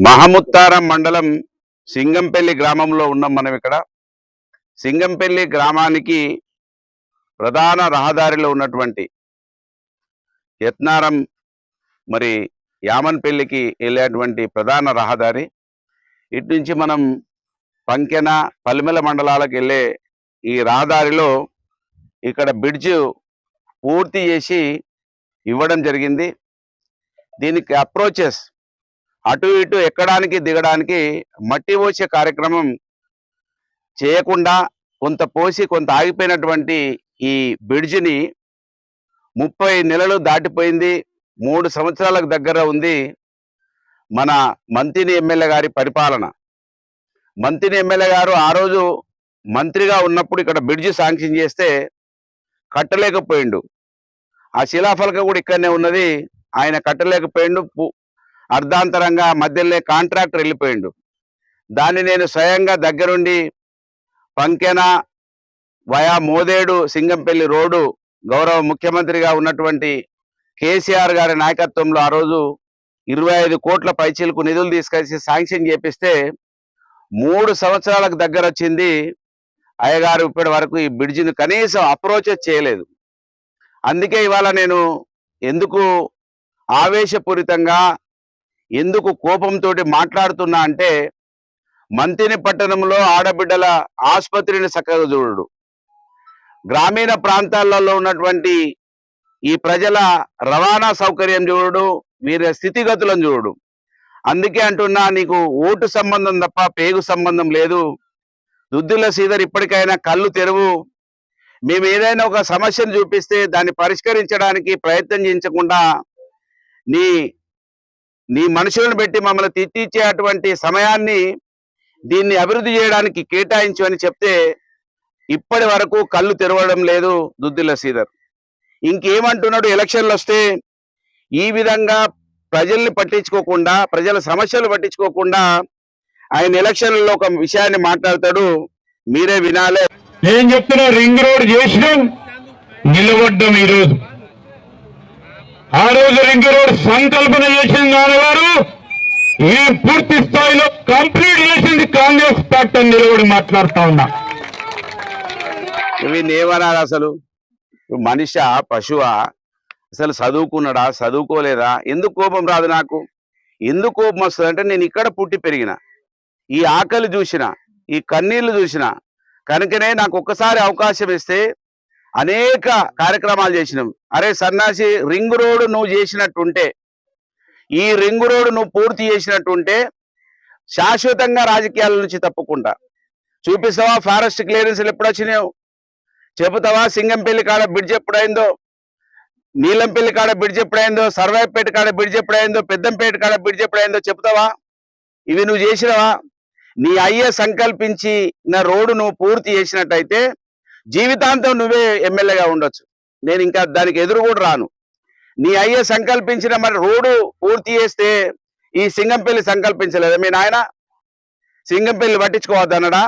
మహముత్తారం మండలం సింగంపల్లి గ్రామంలో ఉన్నాం మనం. ఇక్కడ సింగంపల్లి గ్రామానికి ప్రధాన రహదారిలో ఉన్నటువంటి యత్నారం మరి యామన్పల్లికి వెళ్ళేటువంటి ప్రధాన రహదారి. ఇటు నుంచి మనం పంకెన పల్మెల మండలాలకు వెళ్ళే ఈ రహదారిలో ఇక్కడ బ్రిడ్జ్ పూర్తి చేసి ఇవ్వడం జరిగింది. దీనికి అప్రోచెస్ అటు ఇటు ఎక్కడానికి దిగడానికి మట్టి పోసే కార్యక్రమం చేయకుండా కొంత పోసి కొంత ఆగిపోయినటువంటి ఈ బ్రిడ్జిని 30 నెలలు దాటిపోయింది. 3 సంవత్సరాలకు దగ్గర ఉంది మన మంతిని ఎమ్మెల్యే గారి పరిపాలన. మంతిని ఎమ్మెల్యే గారు ఆ రోజు మంత్రిగా ఉన్నప్పుడు ఇక్కడ బ్రిడ్జి శాంక్షన్ చేస్తే కట్టలేకపోయిండు. ఆ శిలాఫలక కూడా ఇక్కడనే ఉన్నది. ఆయన కట్టలేకపోయిండు. అర్ధాంతరంగా మధ్యలో కాంట్రాక్టర్ వెళ్ళిపోయిండు. దాన్ని నేను స్వయంగా దగ్గరుండి పంకెన వయా మోదేడు సింగంపల్లి రోడ్డు గౌరవ ముఖ్యమంత్రిగా ఉన్నటువంటి కేసీఆర్ గారి నాయకత్వంలో ఆ రోజు 25 కోట్ల పైచీలకు నిధులు తీసుకొచ్చి శాంక్షన్ చేపిస్తే 3 సంవత్సరాలకు దగ్గర వచ్చింది. అయ్యగారు ఇప్పటి వరకు ఈ బ్రిడ్జిని కనీసం అప్రోచెస్ చేయలేదు. అందుకే ఇవాళ నేను ఎందుకు ఆవేశపూరితంగా ఎందుకు కోపంతో మాట్లాడుతున్నా అంటే, మంతిని పట్టణంలో ఆడబిడ్డల ఆసుపత్రిని చక్కగా చూడు, గ్రామీణ ప్రాంతాలలో ఉన్నటువంటి ఈ ప్రజల రవాణా సౌకర్యం చూడు, వీరి స్థితిగతులను చూడు. అందుకే అంటున్నా, నీకు ఓటు సంబంధం తప్ప పేగు సంబంధం లేదు. దుద్దిల్ల శ్రీధర్ ఇప్పటికైనా కళ్ళు తెరువు. మేము ఏదైనా ఒక సమస్యను చూపిస్తే దాన్ని పరిష్కరించడానికి ప్రయత్నం చేయించకుండా నీ మనుషులను పెట్టి మమ్మల్ని తిట్టించేటువంటి సమయాన్ని దీన్ని అభివృద్ధి చేయడానికి కేటాయించు అని చెప్తే ఇప్పటి వరకు కళ్ళు తెరవడం లేదు దుద్దిల్ల శ్రీధర్. ఇంకేమంటున్నాడు, ఎలక్షన్లు వస్తే ఈ విధంగా ప్రజల్ని పట్టించుకోకుండా, ప్రజల సమస్యలు పట్టించుకోకుండా ఆయన ఎలక్షన్లలో ఒక విషయాన్ని మాట్లాడతాడు. మీరే వినాలే. నేను చెప్తున్నా, రింగ్ రోడ్ చేసినాం, నిలబడ్డం. ఈరోజు ఆ రోజు రింగ్ రోడ్ సంకల్పన చేసింది నాన్నగారు, ఈ పూర్తి స్థాయిలో కంప్లీట్ చేసింది కాంగ్రెస్ పార్టీ అని నిలబడి మాట్లాడుతా ఉన్నా. ఇవి నేమనాలి అసలు? మనిషా పశువా? అసలు చదువుకున్నాడా చదువుకోలేదా? ఎందుకు కోపం రాదు నాకు? ఎందుకు కోపం వస్తుంది అంటే, నేను ఇక్కడ పుట్టి పెరిగిన, ఈ ఆకలి చూసిన, ఈ కన్నీళ్లు చూసిన కనుకనే నాకు ఒక్కసారి అవకాశం ఇస్తే అనేక కార్యక్రమాలు చేసినాం. అరే సన్నాసి, రింగ్ రోడ్ నువ్వు చేసినట్టుంటే, ఈ రింగ్ రోడ్ నువ్వు పూర్తి చేసినట్టుంటే శాశ్వతంగా రాజకీయాల నుంచి తప్పుకుంటా. చూపిస్తావా ఫారెస్ట్ క్లియరెన్స్లు ఎప్పుడు వచ్చినావు? చెబుతావా సింగంపల్లి కాడ బ్రిడ్జ్ ఎప్పుడైందో, నీలంపల్లి కాడ బ్రిడ్జ్ ఎప్పుడైందో, సర్వాయిపేట కాడ బ్రిడ్జ్ ఎప్పుడైందో, పెద్దంపేట కాడ బ్రిడ్జ్ ఎప్పుడైందో చెప్తావా? ఇవి నువ్వు చేసినవా? నీ అయ్యే సంకల్పించి నా రోడ్డు నువ్వు పూర్తి చేసినట్టయితే జీవితాంతం నువ్వే ఎమ్మెల్యేగా ఉండొచ్చు. నేను ఇంకా దానికి ఎదురు కూడా రాను. నీ అయ్యే సంకల్పించిన మరి రోడ్డు పూర్తి చేస్తే ఈ సింగంపల్లి సంకల్పించలేదా? మీ నాయన సింగంపల్లి పట్టించుకోవద్దన్నాడా?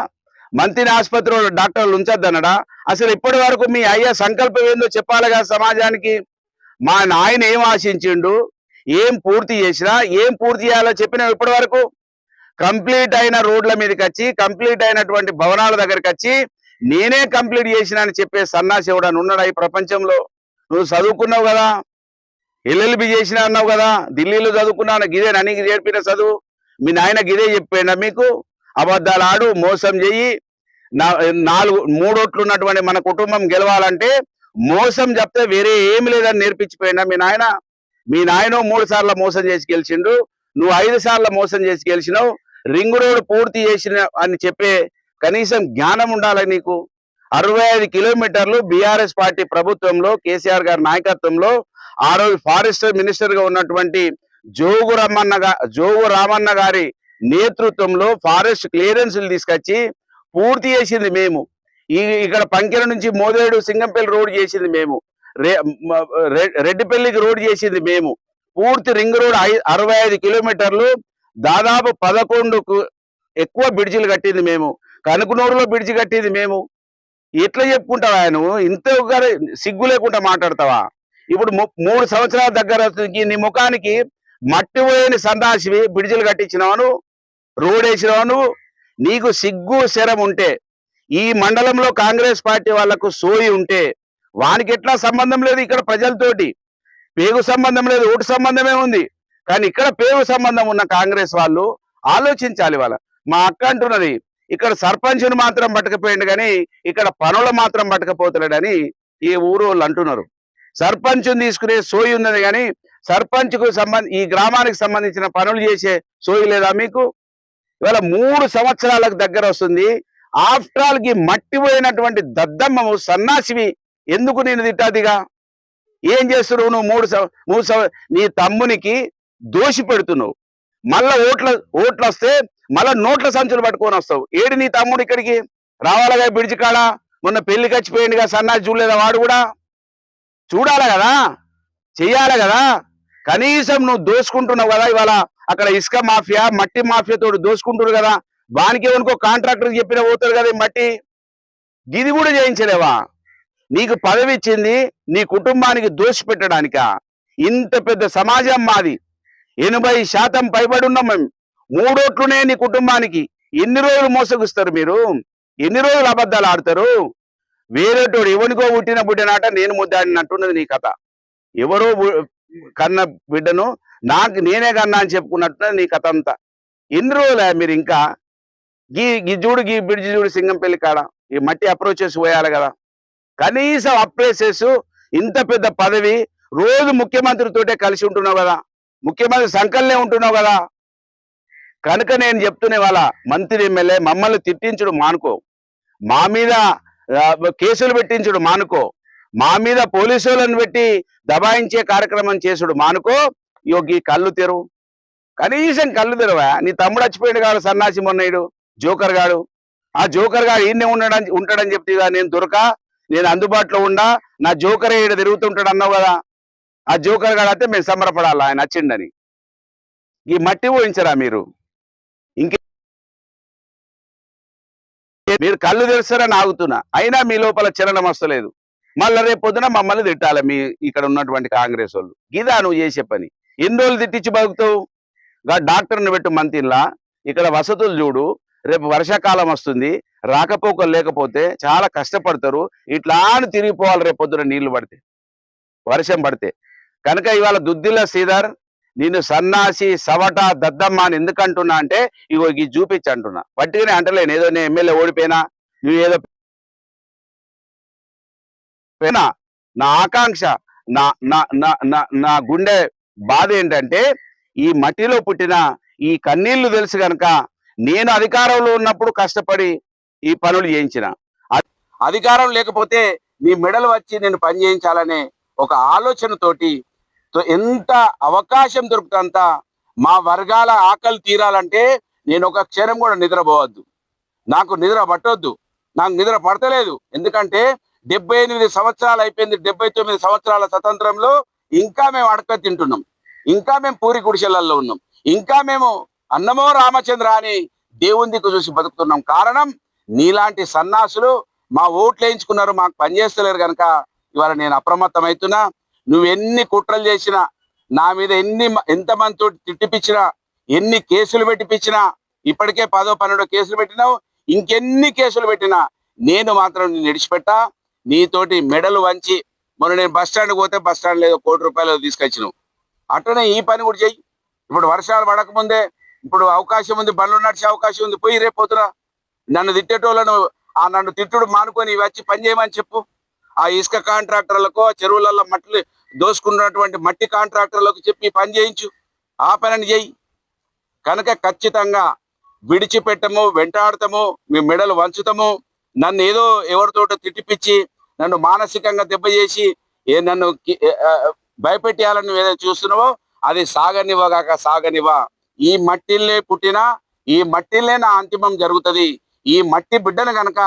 మంతిని ఆసుపత్రిలో డాక్టర్లు ఉంచొద్దన్నాడా? అసలు ఇప్పటి వరకు మీ అయ్యే సంకల్పం ఏందో చెప్పాలిగా సమాజానికి. మా నాయన ఏం ఆశించిండు, ఏం పూర్తి చేసినా, ఏం పూర్తి చేయాలో చెప్పినా ఇప్పటి వరకు? కంప్లీట్ అయిన రోడ్ల మీదకి వచ్చి, కంప్లీట్ అయినటువంటి భవనాల దగ్గరికి వచ్చి నేనే కంప్లీట్ చేసిన అని చెప్పే సన్నాసి ఎవడని ఉన్నాడా ఈ ప్రపంచంలో? నువ్వు చదువుకున్నావు కదా, ఎల్ఎల్బి చేసినా అన్నావు కదా, ఢిల్లీలో చదువుకున్నాను, గిదే నన్ను నేర్పిన చదువు. మీ నాయన గిదే చెప్పాడా మీకు? అబద్ధాలు ఆడు, మోసం చెయ్యి. 3 ఓట్లు ఉన్నటువంటి మన కుటుంబం గెలవాలంటే మోసం చెప్తే వేరే ఏమి లేదని నేర్పించిపోయినా మీ నాయన? మీ నాయన 3 సార్లు మోసం చేసి గెలిచిండు, నువ్వు 5 సార్లు మోసం చేసి గెలిచినావు. రింగ్ రోడ్ పూర్తి చేసిన అని చెప్పే కనీసం జ్ఞానం ఉండాలి నీకు. 65 కిలోమీటర్లు బీఆర్ఎస్ పార్టీ ప్రభుత్వంలో, కేసీఆర్ గారి నాయకత్వంలో ఆ రోజు ఫారెస్ట్ మినిస్టర్ గా ఉన్నటువంటి జోగు రామన్న గారి నేతృత్వంలో ఫారెస్ట్ క్లియరెన్స్లు తీసుకొచ్చి పూర్తి చేసింది మేము. ఇక్కడ పంకెన నుంచి మోదేడు సింగంపల్లి రోడ్ చేసింది మేము, రెడ్డిపల్లికి రోడ్ చేసింది మేము. పూర్తి రింగ్ రోడ్ 65 కిలోమీటర్లు, దాదాపు 11కు ఎక్కువ బ్రిడ్జిలు కట్టింది మేము. కనుకనూరులో బ్రిడ్జి కట్టింది మేము. ఎట్లా చెప్పుకుంటావా నువ్వు? ఇంత సిగ్గు లేకుండా మాట్లాడతావా? ఇప్పుడు 3 సంవత్సరాల దగ్గర వస్తుంది, నీ ముఖానికి మట్టి పోయని సందాసివి, బ్రిడ్జిలు కట్టించినావు నువ్వు, రోడ్ వేసినావు నువ్వు. నీకు సిగ్గు శరం ఉంటే, ఈ మండలంలో కాంగ్రెస్ పార్టీ వాళ్లకు సోయి ఉంటే, వానికి ఎట్లా సంబంధం లేదు ఇక్కడ ప్రజలతోటి, పేగు సంబంధం లేదు, ఓటు సంబంధమే ఉంది. కానీ ఇక్కడ పేగు సంబంధం ఉన్న కాంగ్రెస్ వాళ్ళు ఆలోచించాలి. మా అక్క అంటున్నది, ఇక్కడ సర్పంచ్ను మాత్రం పట్టకపోయిండు కానీ ఇక్కడ పనులు మాత్రం పట్టకపోతున్నాడని ఈ ఊరు వాళ్ళు అంటున్నారు. సర్పంచ్ని తీసుకునే సోయి ఉన్నది కానీ సర్పంచ్కు ఈ గ్రామానికి సంబంధించిన పనులు చేసే సోయి లేదా మీకు? ఇవాళ 3 సంవత్సరాలకు దగ్గర వస్తుంది. ఆఫ్టర్ ఆల్ కి మట్టి పోయినటువంటి దద్దమ్మము సన్నాసివి ఎందుకు నేను తిట్టాదిగా? ఏం చేస్తున్నావు నువ్వు? నీ తమ్మునికి దోషి పెడుతున్నావు. మళ్ళా ఓట్లు వస్తే మళ్ళా నోట్ల సంచులు పట్టుకొని వస్తావు. ఏడు నీ తమ్ముడు ఇక్కడికి రావాలగా బ్రిడ్జి కాడ? మొన్న పెళ్లికి వచ్చిపోయిందిగా సన్నాసి, చూడలేదా? వాడు కూడా చూడాలి కదా, చెయ్యాలి కదా. కనీసం నువ్వు దోసుకుంటున్నావు కదా. ఇవాళ అక్కడ ఇసుక మాఫియా, మట్టి మాఫియాతో దోసుకుంటున్నారు కదా. వానికి ఏమనుకో కాంట్రాక్టర్ చెప్పిన పోతారు కదా మట్టి. ఇది కూడా చేయించలేవా? నీకు పదవి ఇచ్చింది నీ కుటుంబానికి దోషి పెట్టడానిక? ఇంత పెద్ద సమాజం మాది, 80% పైబడి ఉన్నాం మేము. 3 ఓట్లునే నీ కుటుంబానికి. ఎన్ని రోజులు మోసగిస్తారు మీరు? ఎన్ని రోజులు అబద్ధాలు ఆడతారు? వేరేటోడు ఎవరికో పుట్టినాట నేను ముద్దాడినట్టున్నది నీ కథ. ఎవరో కన్న బిడ్డను నేనే కన్నా అని చెప్పుకున్నట్టున్నది నీ కథ అంతా. ఎన్ని రోజులే మీరు ఇంకా గీ బ్రిడ్జి చూడు, సింగంపల్లి కాడ ఈ మట్టి అప్రోచెస్ పోయాలి కదా. కనీసం అప్రోచెస్, ఇంత పెద్ద పదవి, రోజు ముఖ్యమంత్రితోటే కలిసి ఉంటున్నావు కదా, ముఖ్యమంత్రి సంకల్నే ఉంటున్నావు కదా. కనుక నేను చెప్తున్నా, వాళ్ళ మంత్రి ఎమ్మెల్యే మమ్మల్ని తిట్టించుడు మానుకో, మా మీద కేసులు పెట్టించుడు మానుకో, మా మీద పోలీసులను పెట్టి దబాయించే కార్యక్రమం చేసుడు మానుకో. ఈ కళ్ళు తెరువు, కనీసం కళ్ళు తెరవా? నీ తమ్ముడు వచ్చిపోయాడు కాదు సన్నాసి మొన్నయుడు, జోకర్ గాడు. ఆ జోకర్ గాడు ఈయనే ఉంటాడని చెప్తే నేను అందుబాటులో ఉండా, నా జోకర్ ఈడ తిరుగుతుంటాడు అన్నావు కదా. ఆ జోకర్ గాడు అయితే మేము సంబరపడాలి ఆయన వచ్చిండని. ఈ మట్టి పోయించరా మీరు? మీరు కళ్ళు తెరుస్తారని ఆగుతున్నా, అయినా మీ లోపల చలనం వస్తలేదు. మళ్ళీ రేపు పొద్దున మమ్మల్ని తిట్టాలి మీ ఇక్కడ ఉన్నటువంటి కాంగ్రెస్ వాళ్ళు. గిదా నువ్వు చేసే పని? ఎన్ని రోజులు తిట్టించి బతుకుతావు? డాక్టర్ని పెట్టు మంతిల్లా, ఇక్కడ వసతులు చూడు. రేపు వర్షాకాలం వస్తుంది, రాకపోకలు లేకపోతే చాలా కష్టపడతారు. ఇట్లా అని తిరిగిపోవాలి రేపు పొద్దున నీళ్లు పడితే, వర్షం పడితే. కనుక ఇవాళ దుద్దిల్ల శ్రీధర్, నేను సన్నాసి, సవట, దద్దమ్మ అని ఎందుకు అంటున్నా అంటే, ఇగో ఇది చూపించి అంటున్నా. పట్టిగానే అంటలేను, ఏదో నేను ఎమ్మెల్యే ఓడిపోయినా, నువ్వు ఏదో. నా ఆకాంక్ష, నా గుండె బాధ ఏంటంటే, ఈ మట్టిలో పుట్టిన ఈ కన్నీళ్లు తెలుసు కనుక నేను అధికారంలో ఉన్నప్పుడు కష్టపడి ఈ పనులు చేయించిన. అధికారం లేకపోతే నీ మెడలు వచ్చి నేను పని చేయించాలనే ఒక ఆలోచనతోటి ఎంత అవకాశం దొరుకుతంత మా వర్గాల ఆకలి తీరాలంటే నేను ఒక క్షణం కూడా నిద్రపోవద్దు, నాకు నిద్ర పట్టొద్దు. నాకు నిద్ర పడతలేదు, ఎందుకంటే 78 సంవత్సరాలు అయిపోయింది. 79 సంవత్సరాల స్వతంత్రంలో ఇంకా మేము అడక తింటున్నాం, ఇంకా మేము పూరి గుడిసెలల్లో ఉన్నాం, ఇంకా మేము అన్నమో రామచంద్ర అని దేవుని దిక్కు చూసి బతుకుతున్నాం. కారణం నీలాంటి సన్నాసులు మా ఓట్లు వేయించుకున్నారు, మాకు పనిచేస్తలేరు కనుక ఇవాళ నేను అప్రమత్తం అవుతున్నా. నువ్వు ఎన్ని కుట్రలు చేసినా, నా మీద ఎంతమందితో తిట్టిపించినా, ఎన్ని కేసులు పెట్టిపించినా, ఇప్పటికే 10, 12 కేసులు పెట్టినావు, ఇంకెన్ని కేసులు పెట్టినా నేను మాత్రం నేను విడిచిపెట్టా. నీతోటి మెడలు వంచి, మొన్న నేను బస్ స్టాండ్కి పోతే బస్ స్టాండ్ లేదు, 1 కోటి రూపాయలు తీసుకొచ్చినావు. అట్లనే ఈ పని కూడా చెయ్యి. ఇప్పుడు వర్షాలు పడకముందే, ఇప్పుడు అవకాశం ఉంది, బండ్లు నడిచే అవకాశం ఉంది, పోయి రేపు పోతున్నా. నన్ను తిట్టేటోళ్ళను నన్ను తిట్టుడు మానుకొని వచ్చి పని చేయమని చెప్పు. ఆ ఇసుక కాంట్రాక్టర్లకు, చెరువులలో మట్టి దోసుకున్నటువంటి మట్టి కాంట్రాక్టర్లకు చెప్పి పని చేయించు, ఆ పనిని చేయి. కనుక ఖచ్చితంగా విడిచిపెట్టము, వెంటాడతాము, మీ మెడలు వంచుతాము. నన్ను ఏదో ఎవరితోటో తిట్టిపిచ్చి నన్ను మానసికంగా దెబ్బ చేసి నన్ను భయపెట్టేయాలని ఏదో చూస్తున్నావో అది సాగనివ్వగాక సాగనివ్వ. ఈ మట్టిల్లే పుట్టినా, ఈ మట్టిల్లే నా అంతిమం జరుగుతుంది. ఈ మట్టి బిడ్డను కనుక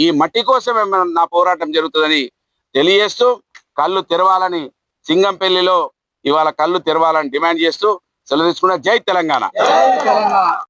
ఈ మట్టి కోసమే నా పోరాటం జరుగుతుందని తెలియజేస్తూ, కళ్ళు తెరవాలని సింగంపల్లిలో ఇవాళ కళ్ళు తెరవాలని డిమాండ్ చేస్తూ సెలవు తీసుకున్నా. జై తెలంగాణ.